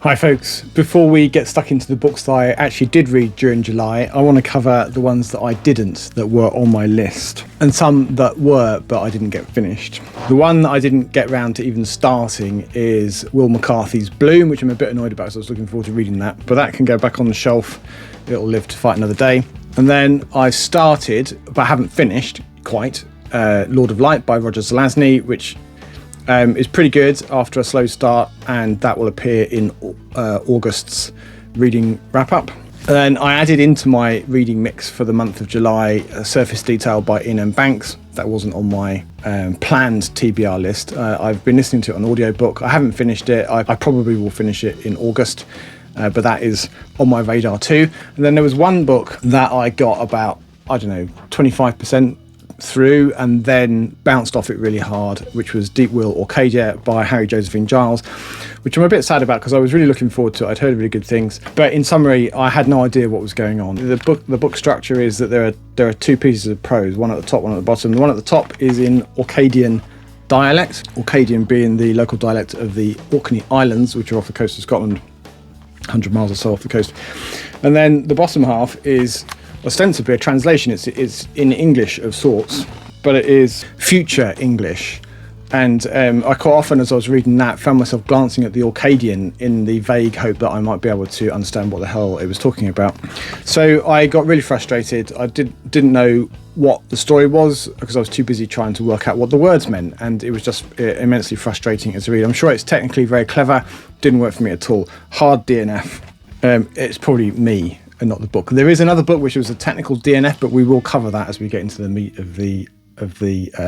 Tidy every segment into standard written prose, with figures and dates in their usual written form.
Hi folks, before we get stuck into the books that I actually did read during July, I want to cover the ones that I didn't, that were on my list, and some that were but I didn't get finished. The one that I didn't get round to even starting is Will McCarthy's Bloom, which I'm a bit annoyed about because I was looking forward to reading that, but that can go back on the shelf. It'll live to fight another day. And then I started, but haven't finished quite, Lord of Light by Roger Zelazny, which is pretty good after a slow start, and that will appear in August's reading wrap-up. And then I added into my reading mix for the month of July Surface Detail by Ian M. Banks. That wasn't on my planned TBR list. I've been listening to it on audiobook. I haven't finished it. I probably will finish it in August, but that is on my radar too. And then there was one book that I got about, 25% through and then bounced off it really hard, which was Deep Will Orcadia by Harry Josephine Giles, which I'm a bit sad about because I was really looking forward to it. I'd heard really good things, but in summary, I had no idea what was going on. The book structure is that there are two pieces of prose, one at the top, one at the bottom. The one at the top is in Orcadian dialect, Orcadian being the local dialect of the Orkney Islands, which are off the coast of Scotland, 100 miles or so off the coast. And then the bottom half is ostensibly a translation. It's in English of sorts, but it is future English. And I quite often, as I was reading that, found myself glancing at the Orcadian in the vague hope that I might be able to understand what the hell it was talking about. So I got really frustrated. I didn't know what the story was because I was too busy trying to work out what the words meant, and it was just immensely frustrating as a read. I'm sure it's technically very clever, didn't work for me at all. Hard DNF. It's probably me and not the book. There is another book which was a technical DNF, but we will cover that as we get into the meat of the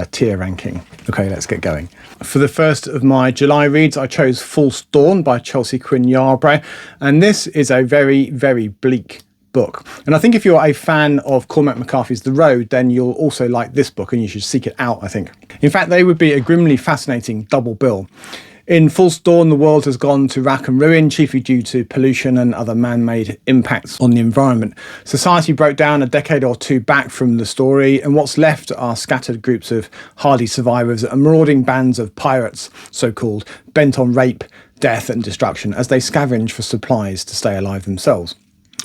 tier ranking. Okay, let's get going. For the first of my July reads, I chose False Dawn by Chelsea Quinn Yarbro, and this is a very, very bleak book. And I think if you're a fan of Cormac McCarthy's The Road, then you'll also like this book and you should seek it out, I think. In fact, they would be a grimly fascinating double bill. In False Dawn, the world has gone to rack and ruin, chiefly due to pollution and other man-made impacts on the environment. Society broke down a decade or two back from the story, and what's left are scattered groups of hardy survivors and marauding bands of pirates, so-called, bent on rape, death and destruction, as they scavenge for supplies to stay alive themselves.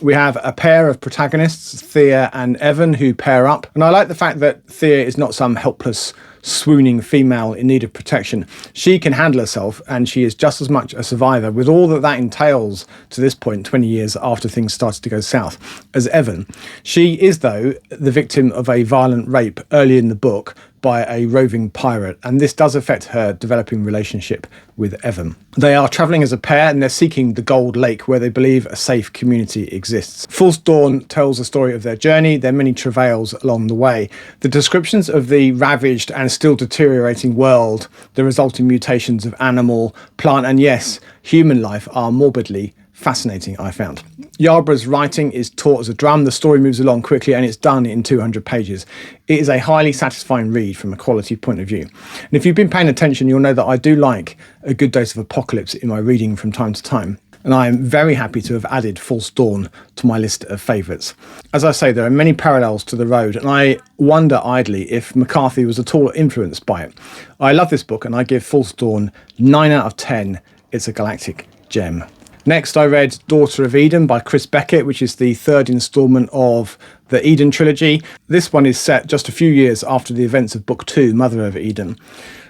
We have a pair of protagonists, Thea and Evan, who pair up. And I like the fact that Thea is not some helpless, swooning female in need of protection. She can handle herself, and she is just as much a survivor, with all that entails to this point, 20 years after things started to go south, as Evan. She is, though, the victim of a violent rape early in the book by a roving pirate, and this does affect her developing relationship with Evan. They are travelling as a pair, and they're seeking the Gold Lake, where they believe a safe community exists. False Dawn tells the story of their journey, their many travails along the way. The descriptions of the ravaged and still deteriorating world, the resulting mutations of animal, plant, and yes, human life are morbidly fascinating, I found. Yarbro's writing is taut as a drum. The story moves along quickly and it's done in 200 pages. It is a highly satisfying read from a quality point of view. And if you've been paying attention, you'll know that I do like a good dose of apocalypse in my reading from time to time. And I am very happy to have added False Dawn to my list of favourites. As I say, there are many parallels to The Road, and I wonder idly if McCarthy was at all influenced by it. I love this book and I give False Dawn 9 out of 10. It's a galactic gem. Next, I read Daughter of Eden by Chris Beckett, which is the third instalment of the Eden trilogy. This one is set just a few years after the events of Book 2, Mother of Eden.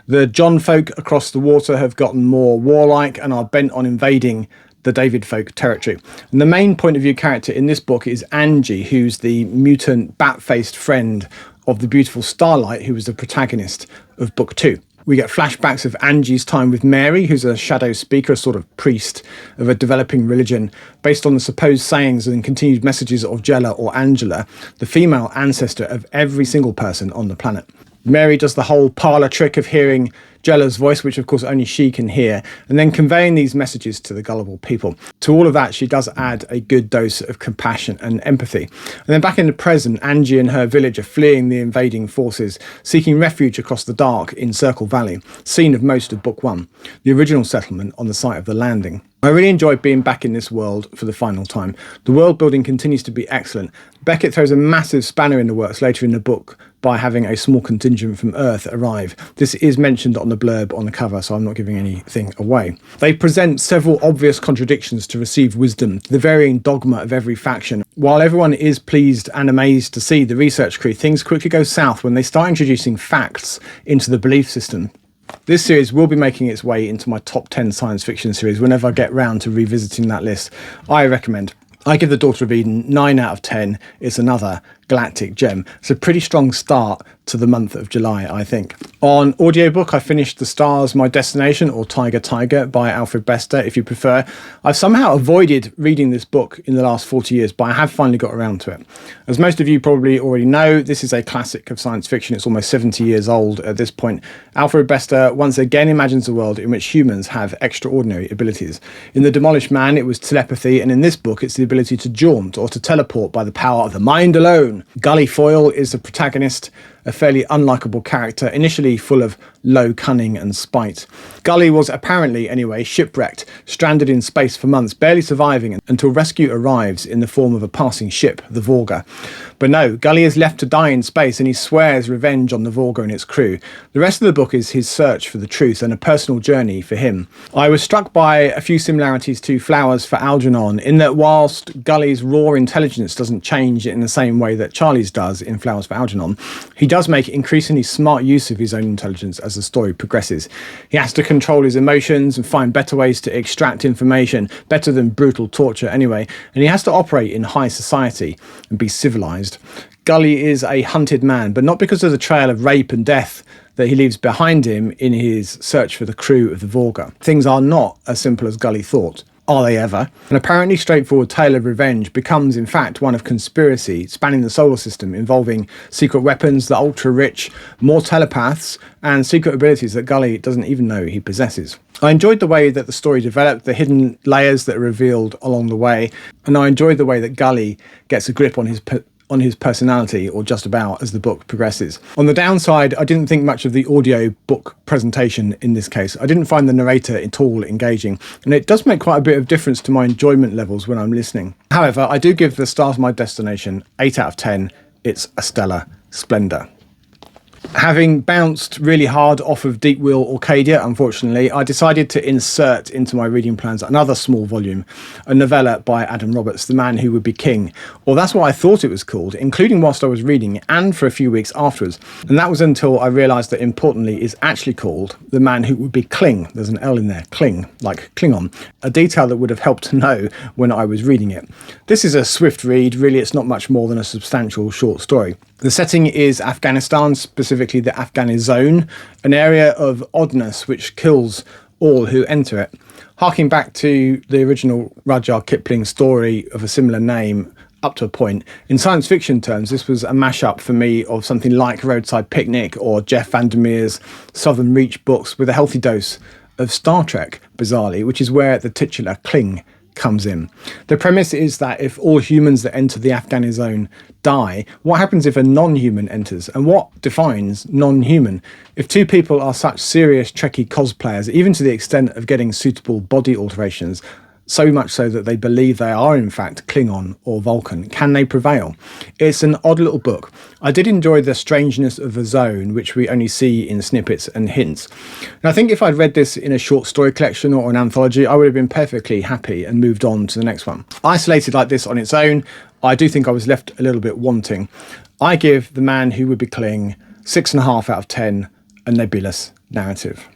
The John folk across the water have gotten more warlike and are bent on invading the David folk territory. And the main point of view character in this book is Angie, who's the mutant, bat-faced friend of the beautiful Starlight, who was the protagonist of Book 2. We get flashbacks of Angie's time with Mary, who's a shadow speaker, a sort of priest of a developing religion, based on the supposed sayings and continued messages of Jella or Angela, the female ancestor of every single person on the planet. Mary does the whole parlour trick of hearing Jella's voice, which of course only she can hear, and then conveying these messages to the gullible people. To all of that, she does add a good dose of compassion and empathy. And then back in the present, Angie and her village are fleeing the invading forces, seeking refuge across the dark in Circle Valley, scene of most of Book 1, the original settlement on the site of the landing. I really enjoyed being back in this world for the final time. The world building continues to be excellent. Beckett throws a massive spanner in the works later in the book by having a small contingent from Earth arrive. This is mentioned on the blurb on the cover, so I'm not giving anything away. They present several obvious contradictions to receive wisdom, the varying dogma of every faction. While everyone is pleased and amazed to see the research crew, things quickly go south when they start introducing facts into the belief system. This series will be making its way into my top 10 science fiction series whenever I get round to revisiting that list. I recommend. I give The Daughter of Eden 9 out of 10. It's another galactic gem. It's a pretty strong start to the month of July, I think. On audiobook, I finished The Stars, My Destination, or Tiger Tiger by Alfred Bester, if you prefer. I've somehow avoided reading this book in the last 40 years, but I have finally got around to it. As most of you probably already know, this is a classic of science fiction. It's almost 70 years old at this point. Alfred Bester once again imagines a world in which humans have extraordinary abilities. In The Demolished Man, it was telepathy, and in this book, it's the ability to jaunt or to teleport by the power of the mind alone. Gully Foyle is the protagonist, a fairly unlikable character, initially full of low cunning and spite. Gully was apparently, anyway, shipwrecked, stranded in space for months, barely surviving until rescue arrives in the form of a passing ship, the Vorga. But no, Gully is left to die in space, and he swears revenge on the Vorga and its crew. The rest of the book is his search for the truth and a personal journey for him. I was struck by a few similarities to Flowers for Algernon, in that whilst Gully's raw intelligence doesn't change in the same way that Charlie's does in Flowers for Algernon, he does make increasingly smart use of his own intelligence as the story progresses. He has to control his emotions and find better ways to extract information, better than brutal torture anyway, and he has to operate in high society and be civilised. Gully is a hunted man, but not because of the trail of rape and death that he leaves behind him in his search for the crew of the Vorga. Things are not as simple as Gully thought. Are they ever? An apparently straightforward tale of revenge becomes in fact one of conspiracy spanning the solar system, involving secret weapons, the ultra-rich, more telepaths, and secret abilities that Gully doesn't even know he possesses. I enjoyed the way that the story developed, the hidden layers that are revealed along the way, and I enjoyed the way that Gully gets a grip on his personality, or just about, as the book progresses. On the downside, I didn't think much of the audio book presentation in this case. I didn't find the narrator at all engaging, and it does make quite a bit of difference to my enjoyment levels when I'm listening. However, I do give The Stars My Destination 8 out of 10. It's a stellar splendour. Having bounced really hard off of Deep Wheel Orcadia, unfortunately, I decided to insert into my reading plans another small volume, a novella by Adam Roberts, The Man Who Would Be King, or that's what I thought it was called, including whilst I was reading it and for a few weeks afterwards. And that was until I realised that, importantly, it's actually called The Man Who Would Be Kling. There's an L in there, Kling, like Klingon, a detail that would have helped to know when I was reading it. This is a swift read, really. It's not much more than a substantial short story. The setting is Afghanistan, specifically the Afghani zone, an area of oddness which kills all who enter it. Harking back to the original Rudyard Kipling story of a similar name up to a point, in science fiction terms, this was a mashup for me of something like Roadside Picnic or Jeff Vandermeer's Southern Reach books, with a healthy dose of Star Trek, bizarrely, which is where the titular Kling comes in. The premise is that if all humans that enter the Afghani zone die, what happens if a non-human enters? And what defines non-human? If two people are such serious Trekkie cosplayers, even to the extent of getting suitable body alterations, so much so that they believe they are in fact Klingon or Vulcan, can they prevail? It's an odd little book. I did enjoy the strangeness of the zone, which we only see in snippets and hints. And I think if I'd read this in a short story collection or an anthology, I would have been perfectly happy and moved on to the next one. Isolated like this on its own, I do think I was left a little bit wanting. I give The Man Who Would Be Kling 6.5 out of 10, a nebulous narrative.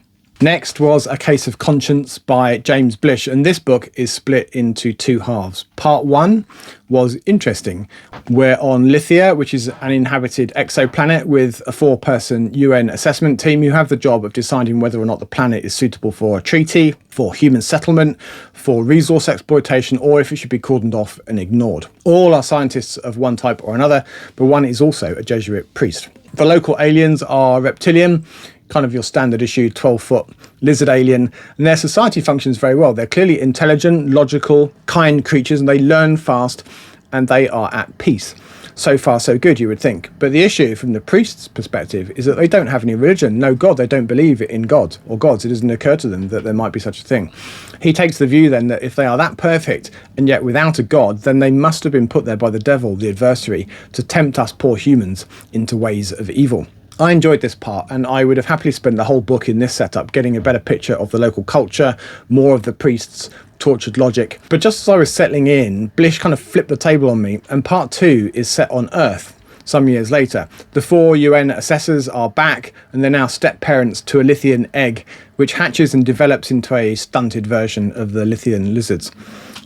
Next was A Case of Conscience by James Blish, and this book is split into two halves. Part one was interesting. We're on Lithia, which is an inhabited exoplanet with a 4-person UN assessment team who have the job of deciding whether or not the planet is suitable for a treaty, for human settlement, for resource exploitation, or if it should be cordoned off and ignored. All are scientists of one type or another, but one is also a Jesuit priest. The local aliens are reptilian, kind of your standard issue 12-foot lizard alien, and their society functions very well. They're clearly intelligent, logical, kind creatures, and they learn fast, and they are at peace. So far, so good, you would think. But the issue from the priest's perspective is that they don't have any religion, no God. They don't believe in God or gods. It doesn't occur to them that there might be such a thing. He takes the view then that if they are that perfect and yet without a God, then they must have been put there by the devil, the adversary, to tempt us poor humans into ways of evil. I enjoyed this part, and I would have happily spent the whole book in this setup, getting a better picture of the local culture, more of the priest's tortured logic. But just as I was settling in, Blish kind of flipped the table on me, and part 2 is set on Earth some years later. The 4 UN assessors are back, and they're now step-parents to a Lithian egg, which hatches and develops into a stunted version of the Lithian lizards.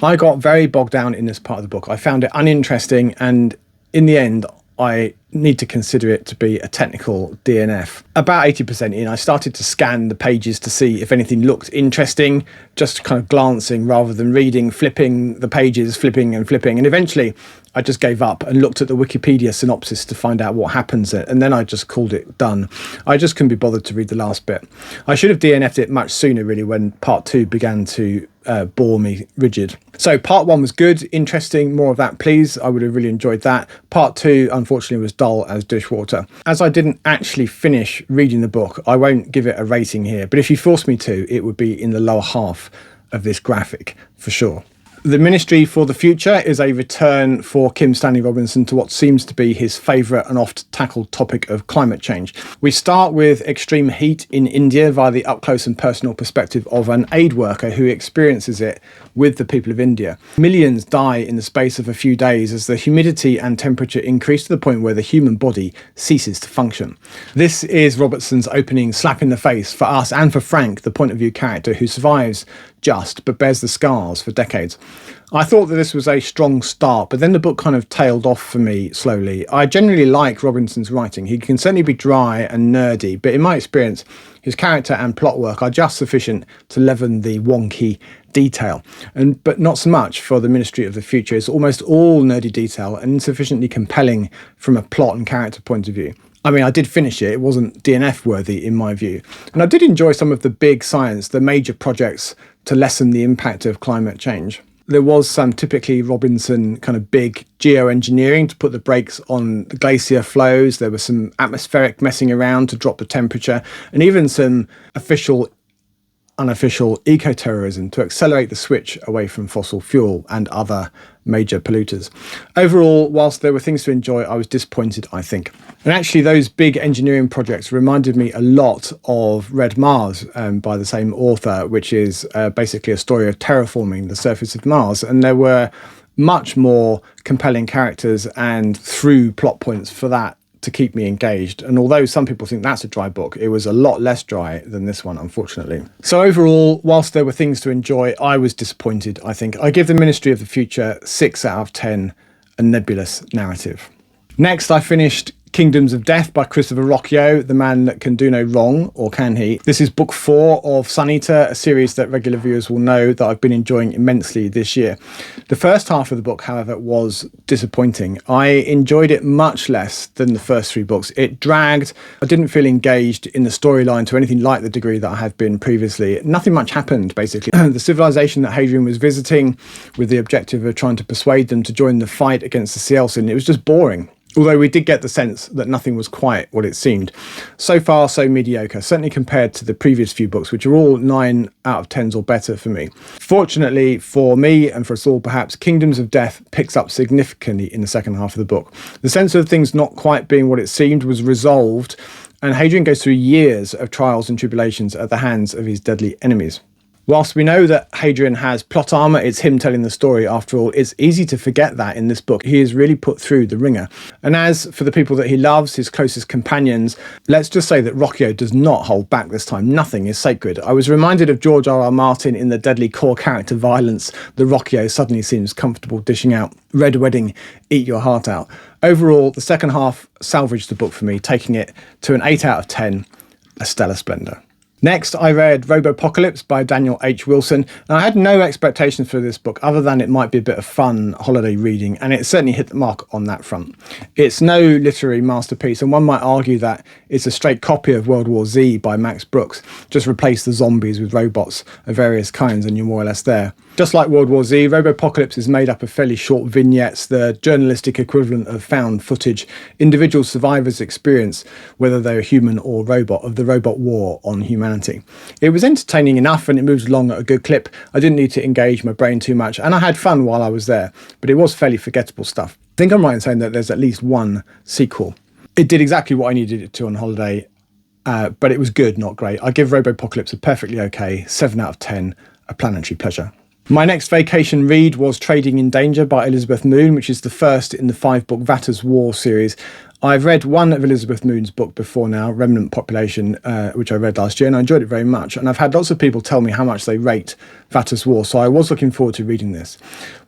I got very bogged down in this part of the book. I found it uninteresting, and in the end, I need to consider it to be a technical DNF. About 80% in, I started to scan the pages to see if anything looked interesting, just kind of glancing rather than reading, flipping the pages, flipping and flipping. And eventually I just gave up and looked at the Wikipedia synopsis to find out what happens, and then I just called it done. I just couldn't be bothered to read the last bit. I should have DNF'd it much sooner, really, when part 2 began to bore me rigid. So part 1 was good, interesting, more of that please. I would have really enjoyed that. Part 2 unfortunately was dull as dishwater. As I didn't actually finish reading the book, I won't give it a rating here, but if you forced me to, it would be in the lower half of this graphic for sure. The Ministry for the Future is a return for Kim Stanley Robinson to what seems to be his favourite and oft-tackled topic of climate change. We start with extreme heat in India via the up-close and personal perspective of an aid worker who experiences it with the people of India. Millions die in the space of a few days as the humidity and temperature increase to the point where the human body ceases to function. This is Robertson's opening slap in the face for us and for Frank, the point of view character who survives just, but bears the scars for decades. I thought that this was a strong start, but then the book kind of tailed off for me slowly. I generally like Robinson's writing. He can certainly be dry and nerdy, but in my experience, his character and plot work are just sufficient to leaven the wonky detail, but not so much for the Ministry of the Future. It's almost all nerdy detail and insufficiently compelling from a plot and character point of view. I mean, I did finish it. It wasn't DNF worthy in my view. And I did enjoy some of the big science, the major projects to lessen the impact of climate change. There was some typically Robinson kind of big geoengineering to put the brakes on the glacier flows. There was some atmospheric messing around to drop the temperature, and even some official, unofficial eco-terrorism to accelerate the switch away from fossil fuel and other major polluters. Overall, whilst there were things to enjoy, I was disappointed, I think. And actually, those big engineering projects reminded me a lot of Red Mars by the same author, which is basically a story of terraforming the surface of Mars. And there were much more compelling characters and through plot points for that to keep me engaged. And although some people think that's a dry book, it was a lot less dry than this one, unfortunately. So overall, whilst there were things to enjoy, I was disappointed, I think. I give The Ministry of the Future 6 out of 10, a nebulous narrative. Next, I finished Kingdoms of Death by Christopher Ruocchio, the man that can do no wrong, or can he? This is book 4 of Sun Eater, a series that regular viewers will know that I've been enjoying immensely this year. The first half of the book, however, was disappointing. I enjoyed it much less than the first 3 books. It dragged. I didn't feel engaged in the storyline to anything like the degree that I have been previously. Nothing much happened, basically. The civilization that Hadrian was visiting with the objective of trying to persuade them to join the fight against the Cielcin, it was just boring. Although we did get the sense that nothing was quite what it seemed. So far, so mediocre, certainly compared to the previous few books, which are all 9 out of 10s or better for me. Fortunately for me, and for us all perhaps, Kingdoms of Death picks up significantly in the second half of the book. The sense of things not quite being what it seemed was resolved, and Hadrian goes through years of trials and tribulations at the hands of his deadly enemies. Whilst we know that Hadrian has plot armour, it's him telling the story after all, it's easy to forget that in this book. He is really put through the ringer. And as for the people that he loves, his closest companions, let's just say that Ruocchio does not hold back this time. Nothing is sacred. I was reminded of George R.R. Martin in the deadly core character violence that Ruocchio suddenly seems comfortable dishing out. Red Wedding, eat your heart out. Overall, the second half salvaged the book for me, taking it to an 8 out of 10, a stellar splendour. Next, I read Robopocalypse by Daniel H. Wilson, and I had no expectations for this book other than it might be a bit of fun holiday reading, and it certainly hit the mark on that front. It's no literary masterpiece, and one might argue that it's a straight copy of World War Z by Max Brooks. Just replace the zombies with robots of various kinds and you're more or less there. Just like World War Z, Robopocalypse is made up of fairly short vignettes, the journalistic equivalent of found footage, individual survivors' experience, whether they're human or robot, of the robot war on humanity. It was entertaining enough and it moves along at a good clip. I didn't need to engage my brain too much and I had fun while I was there, but it was fairly forgettable stuff. I think I'm right in saying that there's at least one sequel. It did exactly what I needed it to on holiday, but it was good, not great. I give Robopocalypse a perfectly okay 7 out of 10, a planetary pleasure. My next vacation read was Trading in Danger by Elizabeth Moon, which is the first in the 5-book Vatta's War series. I've read one of Elizabeth Moon's book before now, Remnant Population, which I read last year, and I enjoyed it very much. And I've had lots of people tell me how much they rate Vatta's War, so I was looking forward to reading this.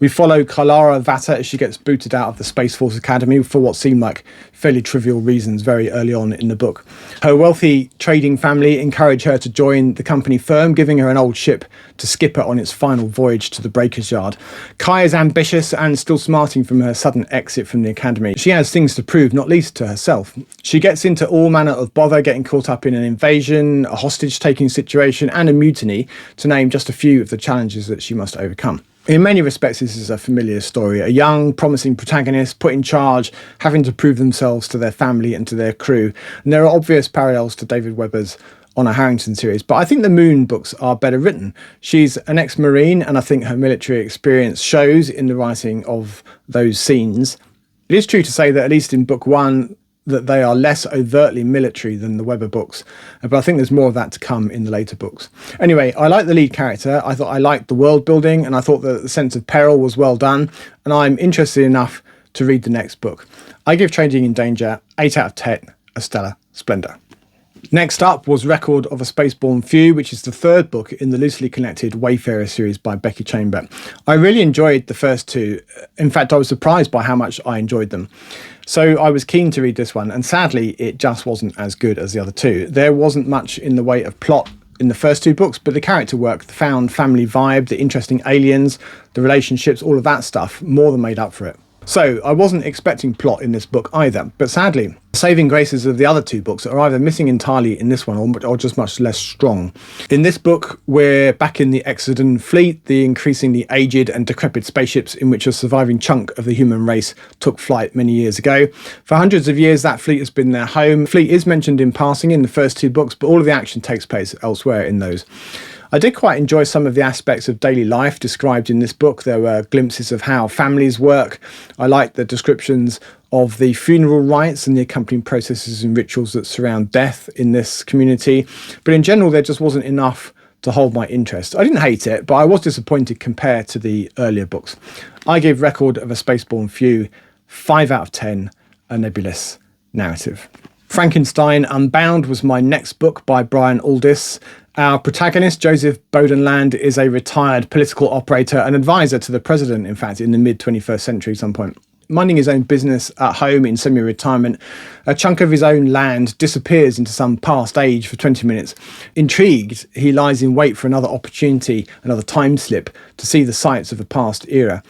We follow Clara Vatta as she gets booted out of the Space Force Academy for what seemed like fairly trivial reasons very early on in the book. Her wealthy trading family encourage her to join the company firm, giving her an old ship to skipper on its final voyage to the breaker's yard. Kai is ambitious and still smarting from her sudden exit from the academy. She has things to prove, not least to herself. She gets into all manner of bother, getting caught up in an invasion, a hostage-taking situation, and a mutiny, to name just a few of the challenges that she must overcome. In many respects, this is a familiar story. A young, promising protagonist put in charge, having to prove themselves to their family and to their crew. And there are obvious parallels to David Webber's Honor Harrington series, but I think the Moon books are better written. She's an ex-Marine, and I think her military experience shows in the writing of those scenes. It is true to say that at least in book 1, that they are less overtly military than the Webber books, but I think there's more of that to come in the later books. Anyway, I like the lead character. I thought I liked the world building, and I thought that the sense of peril was well done, and I'm interested enough to read the next book. I give Trading in Danger 8 out of 10, a stellar splendour. Next up was Record of a Spaceborn Fe, which is the 3rd book in the loosely connected Wayfarer series by Becky Chamber. I really enjoyed the first 2. In fact, I was surprised by how much I enjoyed them. So I was keen to read this one, and sadly, it just wasn't as good as the other 2. There wasn't much in the way of plot in the first 2 books, but the character work, the found family vibe, the interesting aliens, the relationships, all of that stuff more than made up for it. So I wasn't expecting plot in this book either, but sadly, the saving graces of the other 2 books are either missing entirely in this one or just much less strong. In this book, we're back in the Exodon fleet, the increasingly aged and decrepit spaceships in which a surviving chunk of the human race took flight many years ago. For hundreds of years, that fleet has been their home. The fleet is mentioned in passing in the first 2 books, but all of the action takes place elsewhere in those. I did quite enjoy some of the aspects of daily life described in this book. There were glimpses of how families work. I liked the descriptions of the funeral rites and the accompanying processes and rituals that surround death in this community. But in general, there just wasn't enough to hold my interest. I didn't hate it, but I was disappointed compared to the earlier books. I gave Record of a Spaceborn Fe 5 out of 10, a nebulous narrative. Frankenstein Unbound was my next book by Brian Aldiss. Our protagonist, Joseph Bodenland, is a retired political operator, an advisor to the president, in fact, in the mid-21st century at some point. Minding his own business at home in semi-retirement, a chunk of his own land disappears into some past age for 20 minutes. Intrigued, he lies in wait for another opportunity, another time slip, to see the sights of a past era.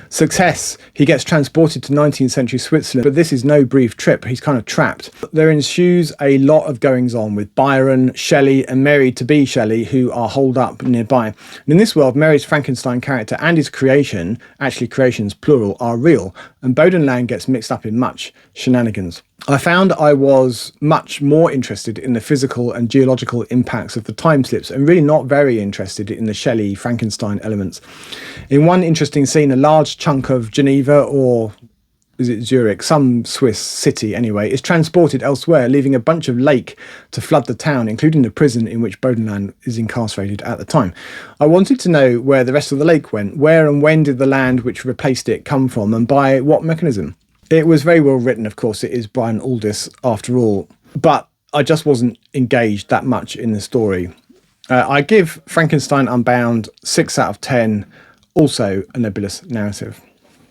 Success, he gets transported to 19th century Switzerland, but this is no brief trip. He's kind of trapped. There ensues a lot of goings on with Byron, Shelley and Mary-to-be Shelley, who are holed up nearby. And in this world, Mary's Frankenstein character and his creation, actually creations plural, are real, and Bodenland gets mixed up in much shenanigans. I found I was much more interested in the physical and geological impacts of the time slips and really not very interested in the Shelley Frankenstein elements. In one interesting scene, a large chunk of Geneva, or is it Zurich, some Swiss city anyway, is transported elsewhere, leaving a bunch of lake to flood the town, including the prison in which Bodenland is incarcerated at the time. I wanted to know where the rest of the lake went. Where and when did the land which replaced it come from, and by what mechanism? It was very well written, of course. It is Brian Aldiss after all, but I just wasn't engaged that much in the story. I give Frankenstein Unbound 6 out of 10, also a nebulous narrative.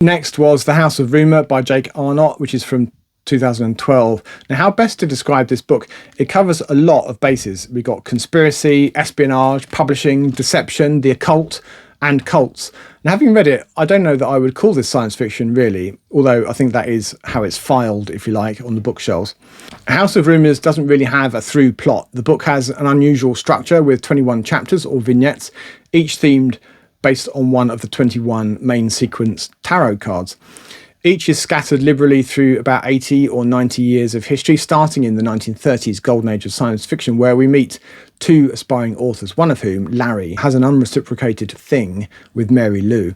Next was The House of Rumour by Jake Arnott, which is from 2012. Now, how best to describe this book? It covers a lot of bases. We got conspiracy, espionage, publishing, deception, the occult, and cults. And having read it, I don't know that I would call this science fiction really, although I think that is how it's filed, if you like, on the bookshelves. House of Rumours doesn't really have a through plot. The book has an unusual structure with 21 chapters or vignettes, each themed based on one of the 21 main sequence tarot cards. Each is scattered liberally through about 80 or 90 years of history, starting in the 1930s golden age of science fiction, where we meet two aspiring authors, one of whom, Larry, has an unreciprocated thing with Mary Lou.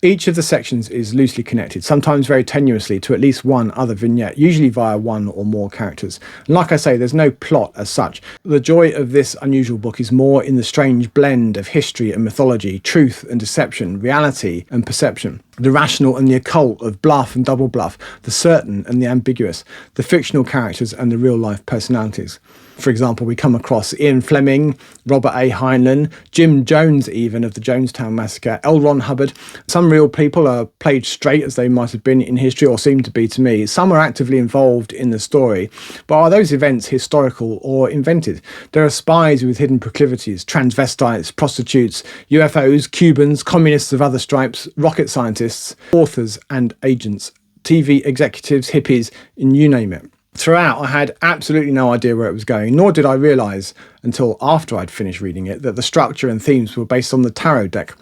Each of the sections is loosely connected, sometimes very tenuously, to at least one other vignette, usually via one or more characters. And like I say, there's no plot as such. The joy of this unusual book is more in the strange blend of history and mythology, truth and deception, reality and perception, the rational and the occult of bluff and double bluff, the certain and the ambiguous, the fictional characters and the real-life personalities. For example, we come across Ian Fleming, Robert A. Heinlein, Jim Jones even of the Jonestown Massacre, L. Ron Hubbard. Some real people are played straight as they might have been in history or seem to be to me. Some are actively involved in the story, but are those events historical or invented? There are spies with hidden proclivities, transvestites, prostitutes, UFOs, Cubans, communists of other stripes, rocket scientists, authors and agents, TV executives, hippies, and you name it. Throughout, I had absolutely no idea where it was going, nor did I realise until after I'd finished reading it that the structure and themes were based on the tarot deck.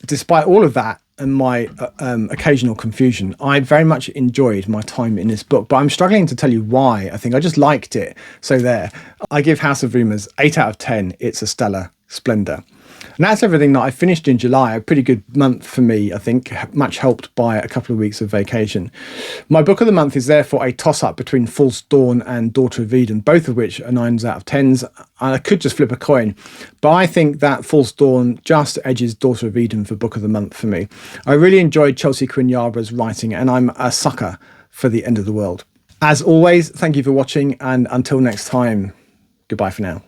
Despite all of that and my occasional confusion, I very much enjoyed my time in this book, but I'm struggling to tell you why. I think I just liked it. So there, I give House of Rumours 8 out of 10. It's a stellar splendour. And that's everything that I finished in July. A pretty good month for me, I think, much helped by a couple of weeks of vacation. My book of the month is therefore a toss-up between False Dawn and Daughter of Eden, both of which are 9s out of 10s. I could just flip a coin, but I think that False Dawn just edges Daughter of Eden for book of the month for me. I really enjoyed Chelsea Quinn Yarbro's writing, and I'm a sucker for The End of the World. As always, thank you for watching, and until next time, goodbye for now.